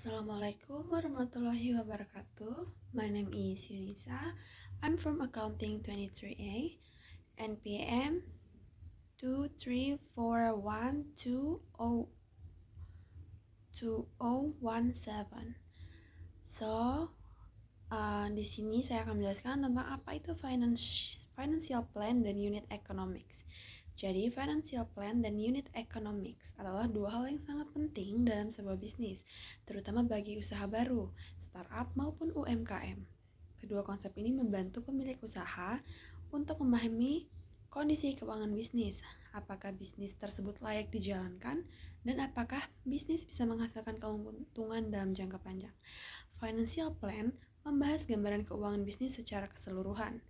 Assalamualaikum warahmatullahi wabarakatuh. My name is Yunisa. I'm from Accounting 23A, NPM 234122017. Di sini saya akan menjelaskan tentang apa itu financial plan dan unit economics. Jadi, financial plan dan unit economics adalah dua hal yang sangat penting dalam sebuah bisnis, terutama bagi usaha baru, startup maupun UMKM. Kedua konsep ini membantu pemilik usaha untuk memahami kondisi keuangan bisnis, apakah bisnis tersebut layak dijalankan, dan apakah bisnis bisa menghasilkan keuntungan dalam jangka panjang. Financial plan membahas gambaran keuangan bisnis secara keseluruhan,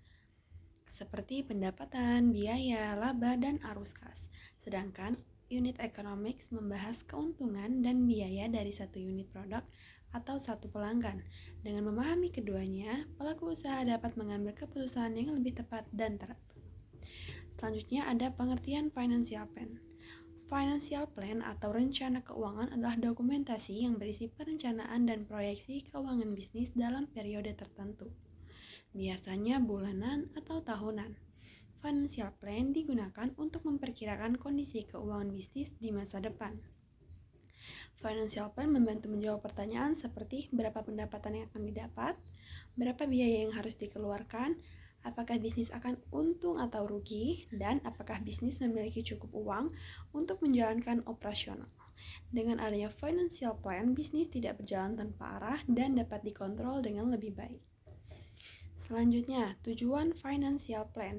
seperti pendapatan, biaya, laba, dan arus kas. Sedangkan unit economics membahas keuntungan dan biaya dari satu unit produk atau satu pelanggan. Dengan memahami keduanya, pelaku usaha dapat mengambil keputusan yang lebih tepat dan teratur. Selanjutnya ada pengertian financial plan. Financial plan atau rencana keuangan adalah dokumentasi yang berisi perencanaan dan proyeksi keuangan bisnis dalam periode tertentu, biasanya bulanan atau tahunan. Financial plan digunakan untuk memperkirakan kondisi keuangan bisnis di masa depan. Financial plan membantu menjawab pertanyaan seperti berapa pendapatan yang akan didapat, berapa biaya yang harus dikeluarkan, apakah bisnis akan untung atau rugi, dan apakah bisnis memiliki cukup uang untuk menjalankan operasional. Dengan adanya financial plan, bisnis tidak berjalan tanpa arah dan dapat dikontrol dengan lebih baik. Selanjutnya, tujuan financial plan.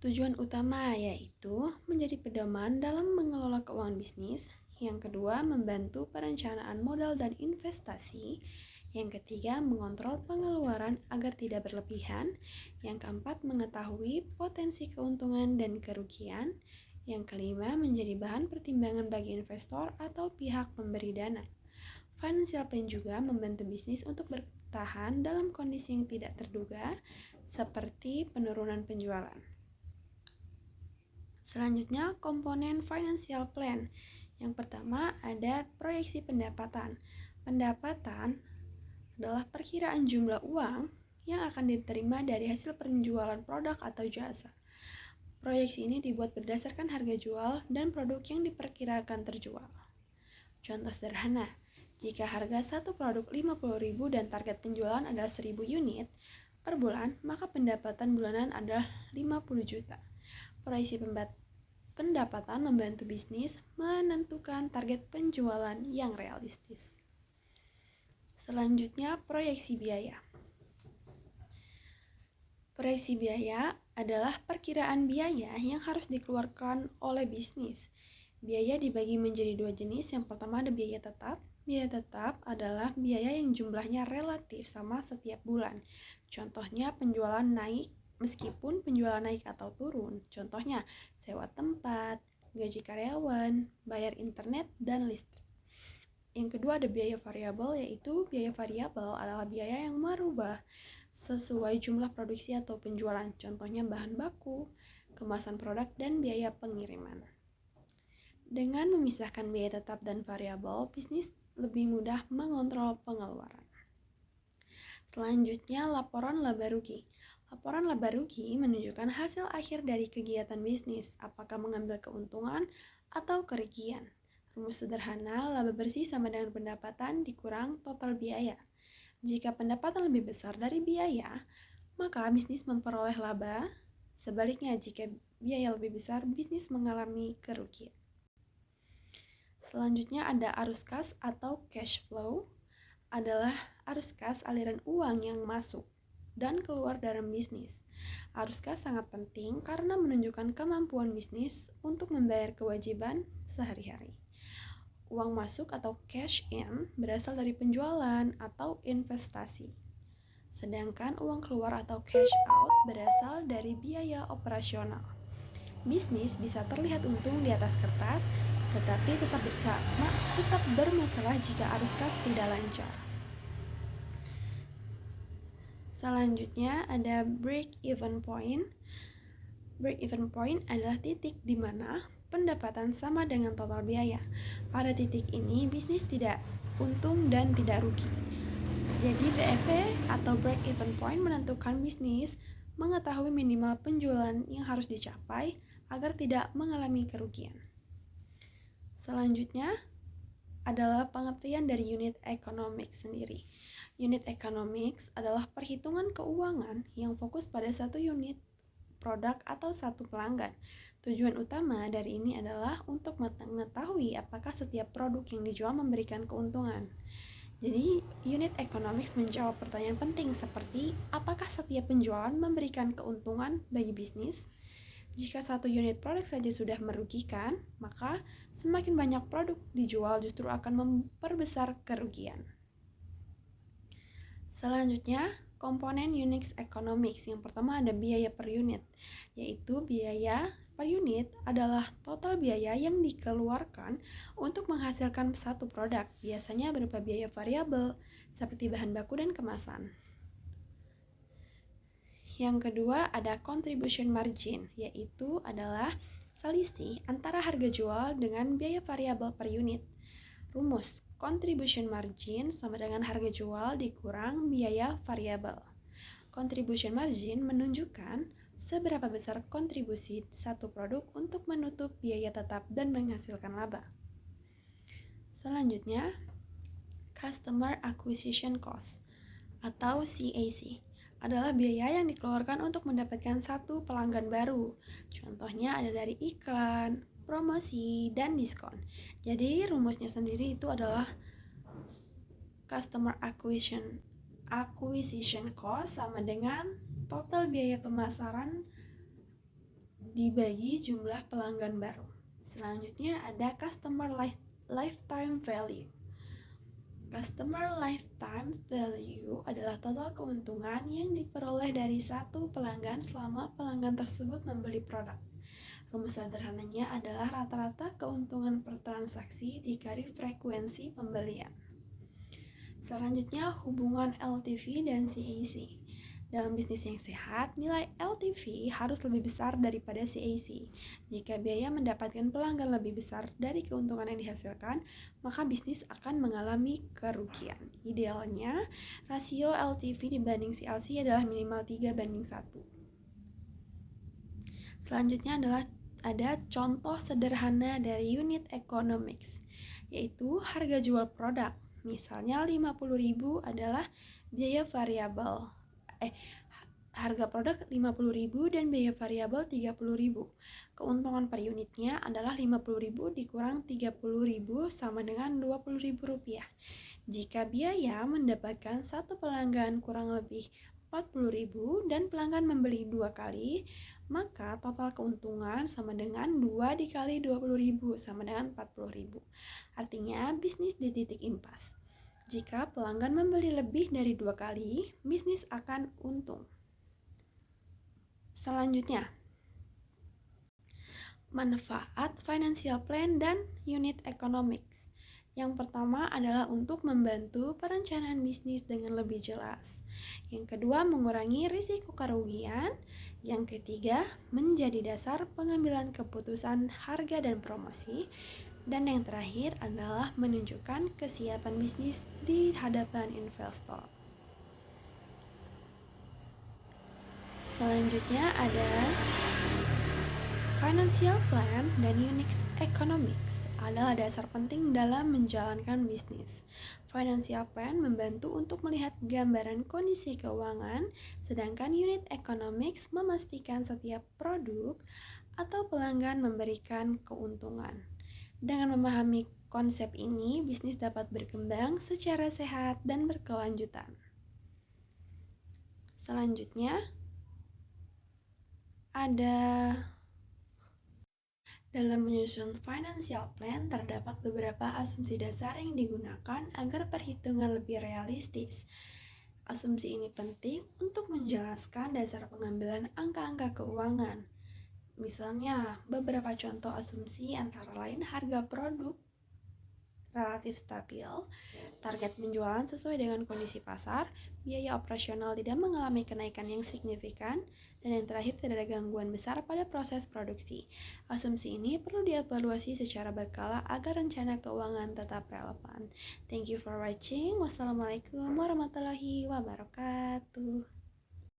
Tujuan utama yaitu menjadi pedoman dalam mengelola keuangan bisnis. Yang kedua, membantu perencanaan modal dan investasi. Yang ketiga, mengontrol pengeluaran agar tidak berlebihan. Yang keempat, mengetahui potensi keuntungan dan kerugian. Yang kelima, menjadi bahan pertimbangan bagi investor atau pihak pemberi dana. Financial plan juga membantu bisnis untuk bertahan dalam kondisi yang tidak terduga, seperti penurunan penjualan. Selanjutnya, komponen financial plan. Yang pertama ada proyeksi pendapatan. Pendapatan adalah perkiraan jumlah uang yang akan diterima dari hasil penjualan produk atau jasa. Proyeksi ini dibuat berdasarkan harga jual dan produk yang diperkirakan terjual. Contoh sederhana, jika harga satu produk 50.000 dan target penjualan adalah 1.000 unit per bulan, maka pendapatan bulanan adalah 50 juta. Proyeksi pendapatan membantu bisnis menentukan target penjualan yang realistis. Selanjutnya, proyeksi biaya. Proyeksi biaya adalah perkiraan biaya yang harus dikeluarkan oleh bisnis. Biaya dibagi menjadi dua jenis. Yang pertama ada biaya tetap. Biaya tetap adalah biaya yang jumlahnya relatif sama setiap bulan. Contohnya penjualan naik meskipun penjualan naik atau turun. Contohnya sewa tempat, gaji karyawan, bayar internet, dan listrik. Yang kedua ada biaya variabel, yaitu biaya variabel adalah biaya yang merubah sesuai jumlah produksi atau penjualan. Contohnya bahan baku, kemasan produk, dan biaya pengiriman. Dengan memisahkan biaya tetap dan variabel, bisnis lebih mudah mengontrol pengeluaran. Selanjutnya, laporan laba rugi. Laporan laba rugi menunjukkan hasil akhir dari kegiatan bisnis, apakah mengambil keuntungan atau kerugian. Rumus sederhana, laba bersih sama dengan pendapatan dikurang total biaya. Jika pendapatan lebih besar dari biaya, maka bisnis memperoleh laba. Sebaliknya, jika biaya lebih besar, bisnis mengalami kerugian. Selanjutnya ada arus kas atau cash flow. Adalah arus kas aliran uang yang masuk dan keluar dalam bisnis. Arus kas sangat penting karena menunjukkan kemampuan bisnis untuk membayar kewajiban sehari-hari. Uang masuk atau cash in berasal dari penjualan atau investasi. Sedangkan uang keluar atau cash out berasal dari biaya operasional. Bisnis bisa terlihat untung di atas kertas, tetapi tetap bermasalah jika arus kas tidak lancar. Selanjutnya ada break-even point. Break-even point adalah titik di mana pendapatan sama dengan total biaya. Pada titik ini, bisnis tidak untung dan tidak rugi. Jadi BEP atau break even point menentukan bisnis mengetahui minimal penjualan yang harus dicapai agar tidak mengalami kerugian. Selanjutnya adalah pengertian dari unit economics sendiri. Unit economics adalah perhitungan keuangan yang fokus pada satu unit produk atau satu pelanggan. Tujuan utama dari ini adalah untuk mengetahui apakah setiap produk yang dijual memberikan keuntungan. Jadi, unit economics menjawab pertanyaan penting seperti apakah setiap penjualan memberikan keuntungan bagi bisnis? Jika satu unit produk saja sudah merugikan, maka semakin banyak produk dijual justru akan memperbesar kerugian. Selanjutnya, komponen unit economics. Yang pertama ada biaya per unit, yaitu biaya per unit adalah total biaya yang dikeluarkan untuk menghasilkan satu produk, biasanya berupa biaya variabel seperti bahan baku dan kemasan. Yang kedua ada contribution margin, yaitu adalah selisih antara harga jual dengan biaya variabel per unit. Rumus, contribution margin sama dengan harga jual dikurang biaya variabel. Contribution margin menunjukkan seberapa besar kontribusi satu produk untuk menutup biaya tetap dan menghasilkan laba. Selanjutnya, Customer Acquisition Cost atau CAC adalah biaya yang dikeluarkan untuk mendapatkan satu pelanggan baru. Contohnya ada dari iklan, promosi, dan diskon. Jadi rumusnya sendiri itu adalah Customer Acquisition Cost sama dengan total biaya pemasaran dibagi jumlah pelanggan baru. Selanjutnya ada Customer Lifetime Value. Customer lifetime value adalah total keuntungan yang diperoleh dari satu pelanggan selama pelanggan tersebut membeli produk. Rumus sederhananya adalah rata-rata keuntungan per transaksi dikali frekuensi pembelian. Selanjutnya, hubungan LTV dan CAC. Dalam bisnis yang sehat, nilai LTV harus lebih besar daripada CAC. Jika biaya mendapatkan pelanggan lebih besar dari keuntungan yang dihasilkan, maka bisnis akan mengalami kerugian. Idealnya, rasio LTV dibanding CAC adalah minimal 3:1. Selanjutnya adalah ada contoh sederhana dari unit economics, yaitu harga jual produk. Misalnya 50.000 adalah biaya variabel. Harga produk 50.000 dan biaya variabel 30.000. Keuntungan per unitnya adalah 50.000 dikurang 30.000 sama dengan Rp20.000. Jika biaya mendapatkan satu pelanggan kurang lebih 40.000 dan pelanggan membeli 2 kali, maka total keuntungan sama dengan 2 dikali 20.000 sama dengan 40.000. Artinya bisnis di titik impas. Jika pelanggan membeli lebih dari 2 kali, bisnis akan untung. Selanjutnya, manfaat financial plan dan unit economics. Yang pertama adalah untuk membantu perencanaan bisnis dengan lebih jelas. Yang kedua, mengurangi risiko kerugian. Yang ketiga, menjadi dasar pengambilan keputusan harga dan promosi. Dan yang terakhir adalah menunjukkan kesiapan bisnis di hadapan investor. Selanjutnya ada financial plan dan unit economics adalah dasar penting dalam menjalankan bisnis. Financial plan membantu untuk melihat gambaran kondisi keuangan, sedangkan unit economics memastikan setiap produk atau pelanggan memberikan keuntungan. Dengan memahami konsep ini, bisnis dapat berkembang secara sehat dan berkelanjutan. Selanjutnya, ada dalam menyusun financial plan terdapat beberapa asumsi dasar yang digunakan agar perhitungan lebih realistis. Asumsi ini penting untuk menjelaskan dasar pengambilan angka-angka keuangan. Misalnya, beberapa contoh asumsi antara lain harga produk relatif stabil, target penjualan sesuai dengan kondisi pasar, biaya operasional tidak mengalami kenaikan yang signifikan, dan yang terakhir tidak ada gangguan besar pada proses produksi. Asumsi ini perlu dievaluasi secara berkala agar rencana keuangan tetap relevan. Thank you for watching. Wassalamualaikum warahmatullahi wabarakatuh.